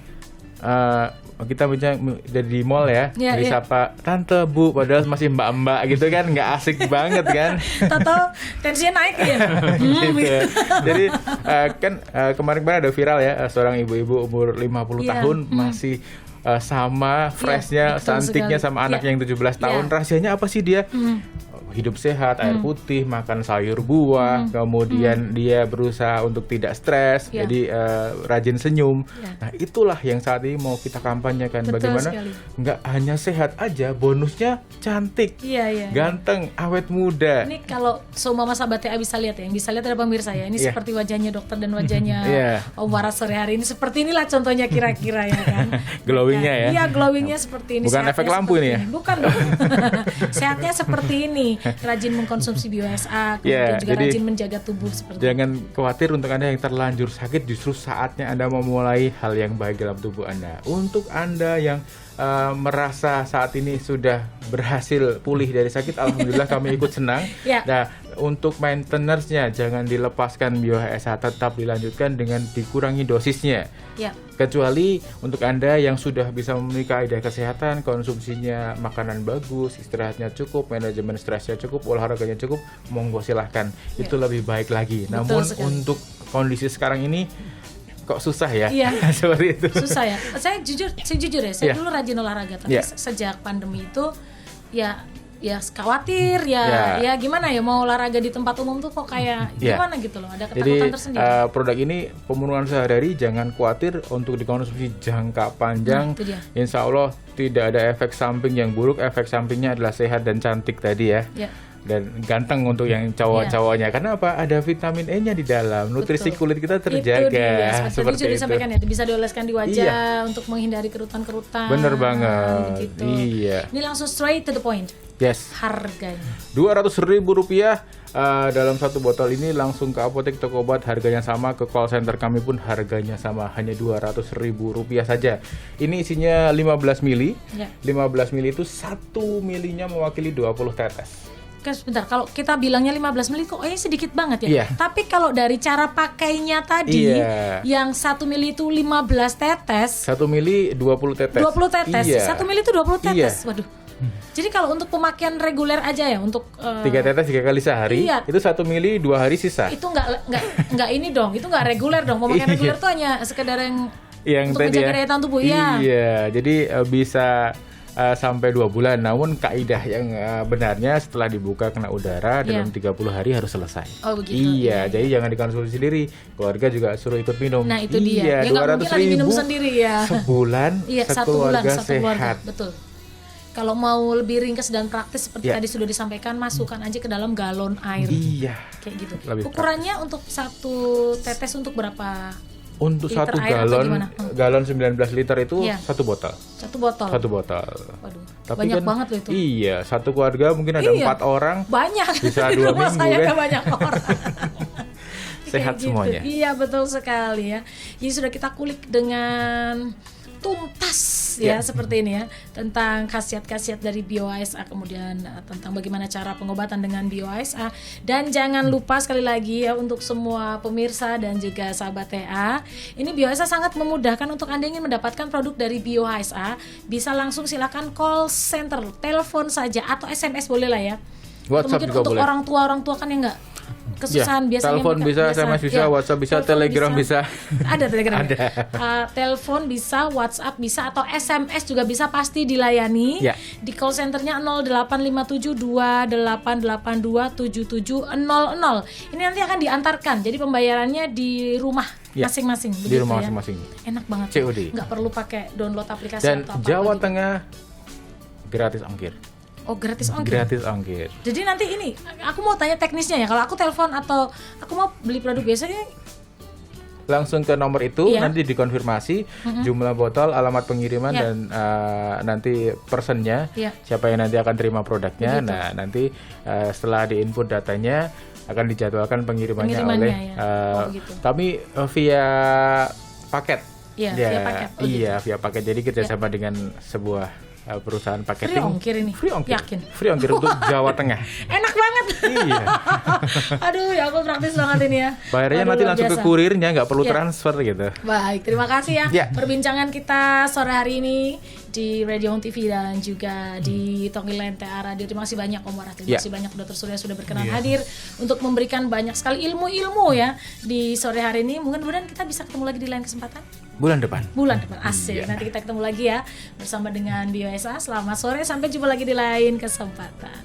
Speaker 3: kita di mall ya, disapa tante bu, padahal masih mbak-mbak gitu kan, nggak asik banget kan.
Speaker 1: Tato tensinya naik ya.
Speaker 3: Gitu. Jadi kemarin ada viral ya, seorang ibu-ibu umur 50 tahun masih sama freshnya, cantiknya sama anak yang 17 tahun. Rahasianya apa sih dia? Hidup sehat, air putih, makan sayur buah, kemudian dia berusaha untuk tidak stres, jadi rajin senyum. Nah, itulah yang saat ini mau kita kampanyekan. Bagaimana nggak hanya sehat aja, bonusnya cantik, ganteng, awet muda.
Speaker 1: Ini kalau semua sahabat TA bisa lihat ya, yang bisa lihat ada pemirsa ya. Ini seperti wajahnya dokter dan wajahnya Om Waras sore hari ini. Seperti inilah contohnya kira-kira ya kan.
Speaker 3: Glowingnya ya.
Speaker 1: Iya, glowingnya seperti ini.
Speaker 3: Bukan efek lampu ini ya.
Speaker 1: Bukan dong. Sehatnya seperti ini. Rajin mengkonsumsi BioSA, kemudian juga rajin menjaga tubuh seperti
Speaker 3: jangan khawatir untuk Anda yang terlanjur sakit, justru saatnya Anda memulai hal yang baik dalam tubuh Anda. Untuk Anda yang merasa saat ini sudah berhasil pulih dari sakit, alhamdulillah kami ikut senang. Nah, untuk maintenance-nya jangan dilepaskan BioHSA, tetap dilanjutkan dengan dikurangi dosisnya. Kecuali untuk Anda yang sudah bisa memenuhi kaidah kesehatan, konsumsinya makanan bagus, istirahatnya cukup, manajemen stresnya cukup, olahraganya cukup, monggo silahkan. Itu lebih baik lagi. Namun untuk kondisi sekarang ini kok susah ya? Seperti itu.
Speaker 1: Susah ya. Saya jujur ya, saya dulu rajin olahraga, tapi sejak pandemi itu ya khawatir ya gimana ya mau olahraga di tempat umum tuh kok kayak gimana gitu loh, ada ketakutan tersendiri. Jadi
Speaker 3: produk ini pemenuhan sehari-hari, jangan khawatir untuk dikonsumsi jangka panjang. Insya Allah tidak ada efek samping yang buruk, efek sampingnya adalah sehat dan cantik tadi ya. Dan ganteng untuk yang cowok-cowoknya. Karena apa? Ada vitamin E-nya di dalam. Nutrisi kulit kita terjaga.
Speaker 1: Seperti itu disampaikan ya, bisa dioleskan di wajah untuk menghindari kerutan-kerutan.
Speaker 3: Bener banget.
Speaker 1: Gitu. Ini langsung straight to the point. Harganya
Speaker 3: Rp200.000 dalam satu botol ini, langsung ke apotek, toko obat, harganya sama. Ke call center kami pun harganya sama, hanya Rp200.000 saja. Ini isinya 15 mili. 15 mili itu 1 milinya mewakili 20 tetes.
Speaker 1: Sebentar, kalau kita bilangnya 15 mili kok sedikit banget ya. Tapi kalau dari cara pakainya tadi, yang 1 mili itu 15 tetes.
Speaker 3: 1 mili 20 tetes.
Speaker 1: 20 tetes. 1 mili itu 20 tetes. Waduh. Jadi kalau untuk pemakaian reguler aja ya, untuk
Speaker 3: 3 tetes 3 kali sehari, itu 1 mili 2 hari sisa.
Speaker 1: Itu nggak ini dong, itu nggak reguler dong. Pemakaian reguler tuh hanya sekedar yang untuk menjaga daya tahan tubuh.
Speaker 3: Jadi bisa sampai 2 bulan. Namun kaidah yang benarnya setelah dibuka kena udara dalam 30 hari harus selesai.
Speaker 1: Oh begitu.
Speaker 3: Jadi jangan dikonsumsi sendiri. Keluarga juga suruh ikut minum.
Speaker 1: Nah itu dia. Ya nggak mungkin lagi minum sendiri ya.
Speaker 3: Sebulan, satu keluarga sehat.
Speaker 1: Betul. Kalau mau lebih ringkas dan praktis seperti
Speaker 3: Ya.
Speaker 1: tadi sudah disampaikan, masukkan aja ke dalam galon air.
Speaker 3: Iya.
Speaker 1: Kayak gitu.
Speaker 3: Lebih
Speaker 1: Ukurannya untuk satu tetes untuk berapa?
Speaker 3: Untuk
Speaker 1: Liter
Speaker 3: satu
Speaker 1: air atau
Speaker 3: galon,
Speaker 1: gimana?
Speaker 3: galon 19 liter itu
Speaker 1: Iya.
Speaker 3: satu botol.
Speaker 1: Satu botol.
Speaker 3: Satu botol.
Speaker 1: Waduh,
Speaker 3: Tapi
Speaker 1: banyak
Speaker 3: kan,
Speaker 1: banget loh itu.
Speaker 3: Iya, satu keluarga mungkin ada
Speaker 1: Iya.
Speaker 3: 4 orang.
Speaker 1: Banyak.
Speaker 3: Bisa 2
Speaker 1: Rumah
Speaker 3: minggu,
Speaker 1: saya
Speaker 3: kan?
Speaker 1: nggak banyak orang.
Speaker 3: Sehat
Speaker 1: Kayak gitu.
Speaker 3: semuanya.
Speaker 1: Iya, betul sekali ya. Jadi sudah kita kulik dengan tuntas ya,
Speaker 3: Ya.
Speaker 1: seperti ini ya, tentang khasiat-khasiat dari Bio-ASA, kemudian tentang bagaimana cara pengobatan dengan Bio-ASA. Dan jangan lupa sekali lagi ya, untuk semua pemirsa dan juga sahabat TA, ini Bio-ASA sangat memudahkan. Untuk Anda ingin mendapatkan produk dari Bio-ASA, bisa langsung silakan call center, telepon saja, atau SMS boleh lah ya. Atau
Speaker 3: WhatsApp
Speaker 1: mungkin
Speaker 3: juga
Speaker 1: untuk
Speaker 3: boleh.
Speaker 1: orang tua kan yang nggak kesusahan
Speaker 3: Ya,
Speaker 1: biasanya
Speaker 3: telepon
Speaker 1: mereka
Speaker 3: bisa, SMS bisa, WhatsApp bisa,
Speaker 1: telepon
Speaker 3: Telegram bisa.
Speaker 1: Ada Telegram.
Speaker 3: Ada.
Speaker 1: Telepon bisa, WhatsApp bisa, atau SMS juga bisa, pasti dilayani.
Speaker 3: Ya.
Speaker 1: Di call centernya 085728827700. Ini nanti akan diantarkan. Jadi pembayarannya di rumah
Speaker 3: Ya.
Speaker 1: masing-masing.
Speaker 3: Di
Speaker 1: begitu
Speaker 3: rumah
Speaker 1: ya.
Speaker 3: masing-masing.
Speaker 1: Enak banget.
Speaker 3: COD.
Speaker 1: Nggak perlu pakai download aplikasi
Speaker 3: Dan
Speaker 1: atau apa.
Speaker 3: Jawa
Speaker 1: gitu.
Speaker 3: Tengah gratis ongkir.
Speaker 1: Oh, gratis ongkir.
Speaker 3: Gratis ongkir.
Speaker 1: Jadi nanti ini, aku mau tanya teknisnya ya. Kalau aku telepon atau aku mau beli produk biasanya,
Speaker 3: Langsung ke nomor itu,
Speaker 1: Iya.
Speaker 3: nanti dikonfirmasi jumlah botol, alamat pengiriman,
Speaker 1: Iya.
Speaker 3: dan nanti personnya,
Speaker 1: Iya.
Speaker 3: siapa yang nanti akan terima produknya.
Speaker 1: Begitu.
Speaker 3: Nah, nanti setelah diinput datanya, akan dijadwalkan pengirimannya
Speaker 1: Pengirimannya,
Speaker 3: oleh
Speaker 1: ya. Oh, gitu.
Speaker 3: kami via paket.
Speaker 1: Iya,
Speaker 3: Ya,
Speaker 1: via paket. Oh,
Speaker 3: iya, via paket. Jadi kerjasama dengan sebuah perusahaan paketing.
Speaker 1: free ongkir ini.
Speaker 3: Free ongkir.
Speaker 1: Yakin?
Speaker 3: Free ongkir untuk Jawa Tengah.
Speaker 1: Enak banget.
Speaker 3: Iya.
Speaker 1: Aduh, ya aku praktis banget ini ya.
Speaker 3: Bayarnya
Speaker 1: Aduh,
Speaker 3: nanti
Speaker 1: luar
Speaker 3: langsung ke
Speaker 1: biasa.
Speaker 3: kurirnya, nggak perlu
Speaker 1: Iya.
Speaker 3: transfer gitu.
Speaker 1: Baik, terima kasih ya,
Speaker 3: Ya.
Speaker 1: perbincangan kita sore hari ini di Radio Home TV dan juga di Tonggilan TA Radio. Terima kasih banyak Om Warah, terima
Speaker 3: Ya.
Speaker 1: kasih banyak Dr. Surya sudah berkenan hadir untuk memberikan banyak sekali ilmu-ilmu ya di sore hari ini. Mudah-mudahan kita bisa ketemu lagi di lain kesempatan
Speaker 3: Bulan depan.
Speaker 1: bulan depan. Asik. Nanti kita ketemu lagi ya bersama dengan Bio-ASA. Selamat sore, sampai jumpa lagi di lain kesempatan.